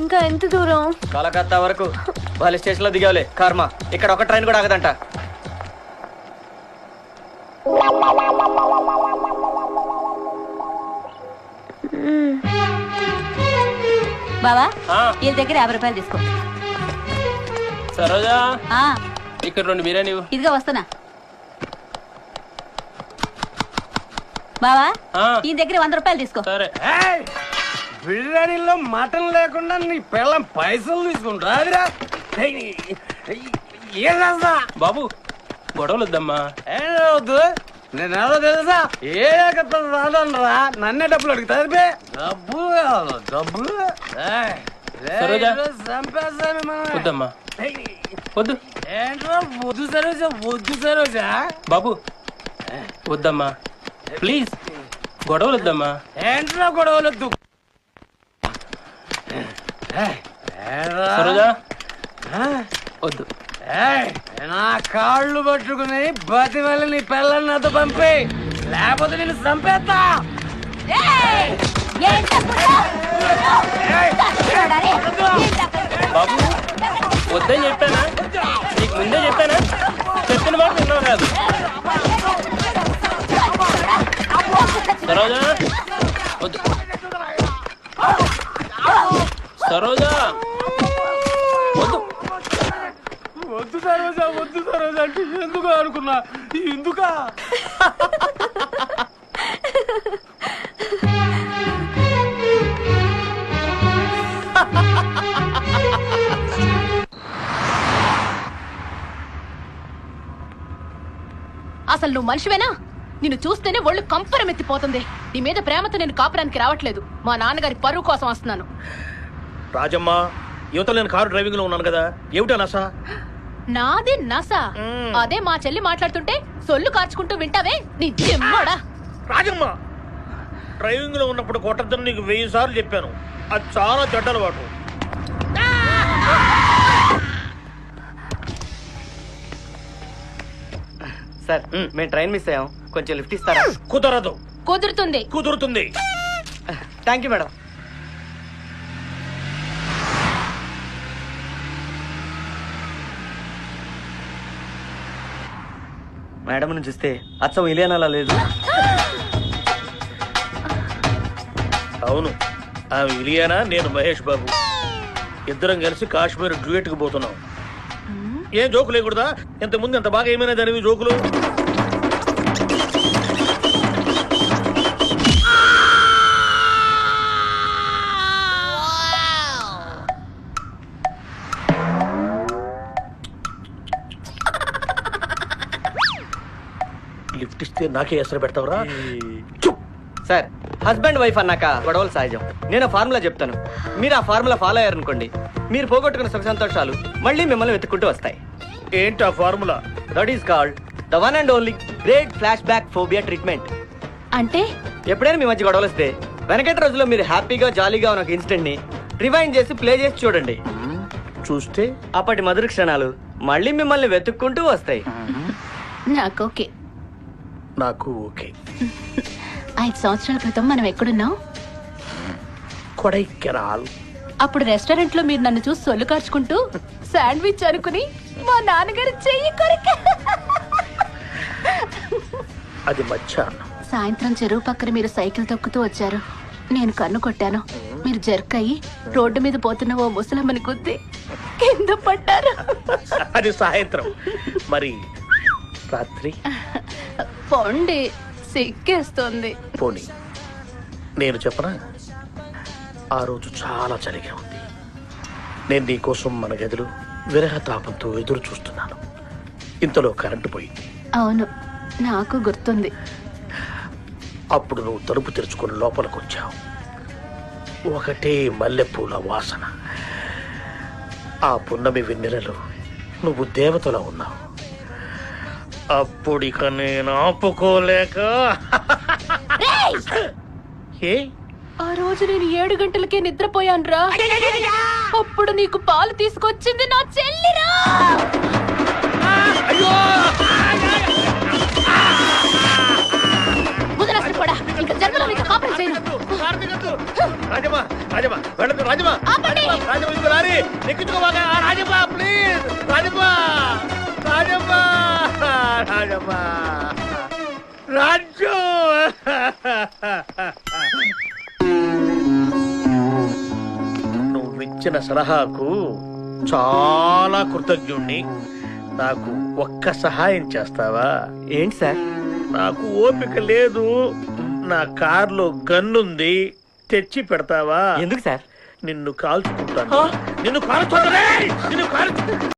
ఇంకా ఎంత దూరం? కలకత్తా వరకు. వాళ్ళ స్టేషన్ లో దిగావులే కర్మ. ఇక్కడ ఒక ట్రైన్ కూడా ఆగదంట. బావా వీళ్ళ దగ్గర 50 రూపాయలు తీసుకో. సరోజా ఇక్కడ 2 బిర్యానీ. ఇదిగా వస్తున్నా. బావా ఈ దగ్గర 100 రూపాయలు తీసుకో. సరే. బిర్యానీలో మటన్ లేకుండా నీ పిల్లం పైసలు తీసుకుంటా. ఏం చేస్తా బాబు గొడవలు వద్దమ్మా. ఏమవుద్దు నేనేదో తెలుసా? ఏ రాదనరా నన్నే డబ్బులు అడుగుతా. డబ్బు డబ్బులు సరోజా చంపేస్తాను మనం. వద్దమ్మా వద్దు. ఏంట్రా వద్దు సరోజా, వద్దు సరోజా. బాబు వద్దమ్మా ప్లీజ్. గొడవలు వద్దమ్మా. ఏంట్రా గొడవలు వద్దు. సరోజా వద్దు. నా కాళ్ళు పట్టుకుని బతి వల్ల నీ పిల్లల్ని నాతో పంపి, లేకపోతే నేను చంపేస్తా. బాబు వద్దని చెప్పానా? నీకు ముందే చెప్పానా? చెప్పిన మాట విన్నావు కాదు. సరోజా వద్దు. సరోజా వద్దు. వద్దు సరోజా, వద్దు సరోజా అంటే ఎందుకు అనుకున్నా. ఎందుకా అసలు నువ్వు మనిషివేనా? నిన్ను చూస్తేనే ఒళ్ళు కంపరం ఎత్తిపోతుంది. నీ మీద ప్రేమతో నేను కాపురానికి రావట్లేదు. మా నాన్నగారి పరువు కోసం వస్తున్నాను. రాజమ్మ యువతలో నేను కారు డ్రైవింగ్ లో ఉన్నాను కదా, ఏమిటా నసా? నాది నసా? అదే మా చెల్లి మాట్లాడుతుంటే సొల్లు కార్చుకుంటూ వింటావే నీ జిమ్మడా. రాజమ్మ డ్రైవింగ్ లో ఉన్నప్పుడు కొట్టద్దని నీకు 1000 సార్లు చెప్పాను. అది చాలా చెడ్డ అలవాటు. సార్ మేము ట్రైన్ మిస్ అయ్యాం, కొంచెం లిఫ్ట్ ఇస్తారా? కుదరదు. కుదురుతుంది. కుదురుతుంది. Thank you madam. మేడం చూస్తే అచ్చం ఇలియనలా లేదు. అవును, ఆమె ఇలియానా, నేను మహేష్ బాబు. ఇద్దరం కలిసి కాశ్మీర్ డ్యూయట్ కి పోతున్నాం. ఏం జోకు లేకూడదా? ఇంతకుముందు ఎంత బాగా ఏమైనా దానివి జోకులు. లిఫ్ట్ ఇస్తే నాకే ఎసరు పెడతావురా? సార్ హస్బెండ్ వైఫ్ అన్నాక గొడవలు సహజం. నేను ఫార్ములా చెప్తాను, మీరు ఆ ఫార్ములా ఫాలో అయ్యారనుకోండి, మీరు పోగొట్టుకున్న సుఖ సంతోషాలు మళ్ళీ మిమ్మల్ని వెతుక్కుంటూ వస్తాయి. ఏంటి ఆ formula? That is called the one and only great flash back phobia treatment. అంటే ఎప్పుడైనా మీ మధ్య గొడవలు వస్తే వెనకటి రోజుల్లో మీరు హ్యాపీగా జాలీగా ఉన్న ఒక ఇన్సిడెంట్ ని రివైండ్ చేసి ప్లే చేసి చూడండి. చూస్తే అప్పటి మధుర క్షణాలు మళ్ళీ మిమ్మల్ని వెతుక్కుంటూ వస్తాయి. నాకు ఓకే. నాకు ఓకే. 5 సంవత్సరాల క్రితం మనం ఎక్కడున్నాం? కొడైకెనాల్. అప్పుడు రెస్టారెంట్ లో మీరు నన్ను చూసి సొల్లు కార్చుకుంటూ శాండ్విచ్ అనుకుని మా నాన్నగారు చెయ్యి కొరిక. అది మధ్యాహ్నం. సాయంత్రం చెరువు పక్కన మీరు సైకిల్ తొక్కుతూ వచ్చారు. నేను కన్ను కొట్టాను. మీరు జర్క్ అయ్యి రోడ్డు మీద పోతున్న ఓ ముసలమ్మని గుద్ది కింద పడ్డారు. అది సాయంత్రం. మరి రాత్రి? పొండి సిగ్గేస్తుంది. పోనీ నేను చెప్పనా? ఆ రోజు చాలా చలిగా ఉంది. నేను నీకోసం మన గదిలో విరహ తాపంతో ఎదురు చూస్తున్నాను. ఇంతలో కరెంటు పోయింది. అవును, నాకు గుర్తుంది. అప్పుడు నువ్వు తలుపు తెరుచుకుని లోపలికి వచ్చావు. ఒకటే మల్లెపూల వాసన. ఆ పున్నమి వెన్నెలలో నువ్వు దేవతలా ఉన్నావు. అప్పుడిక నేను ఆపుకోలేక ఏ ఆ రోజు నేను 7 గంటలకే నిద్రపోయాను రా. అప్పుడు నీకు పాలు తీసుకొచ్చింది నా చెల్లిరా. ముదనష్టపడా, ఇంకా జన్మలో నీకు కాపురం చేయను. రాజమ్మా రాజమ్మా వెళ్ళదు రాజమ్మా రాజమ్మా ఇంకో లారీ ఎక్కించుకోవాలా రాజమ్మా ప్లీజ్ రాజమ్మా రాజమ్మా రాజమ్మా రాజు నువ్విచ్చిన సలహాకు చాలా కృతజ్ఞుణ్ణి. నాకు ఒక్క సహాయం చేస్తావా? ఏంటి సార్? నాకు ఓపిక లేదు. నా కార్లో గన్నుంది, తెచ్చి పెడతావా? ఎందుకు సార్? నిన్ను కాల్చుకుంటాను. నిన్ను కాల్చుకుంటా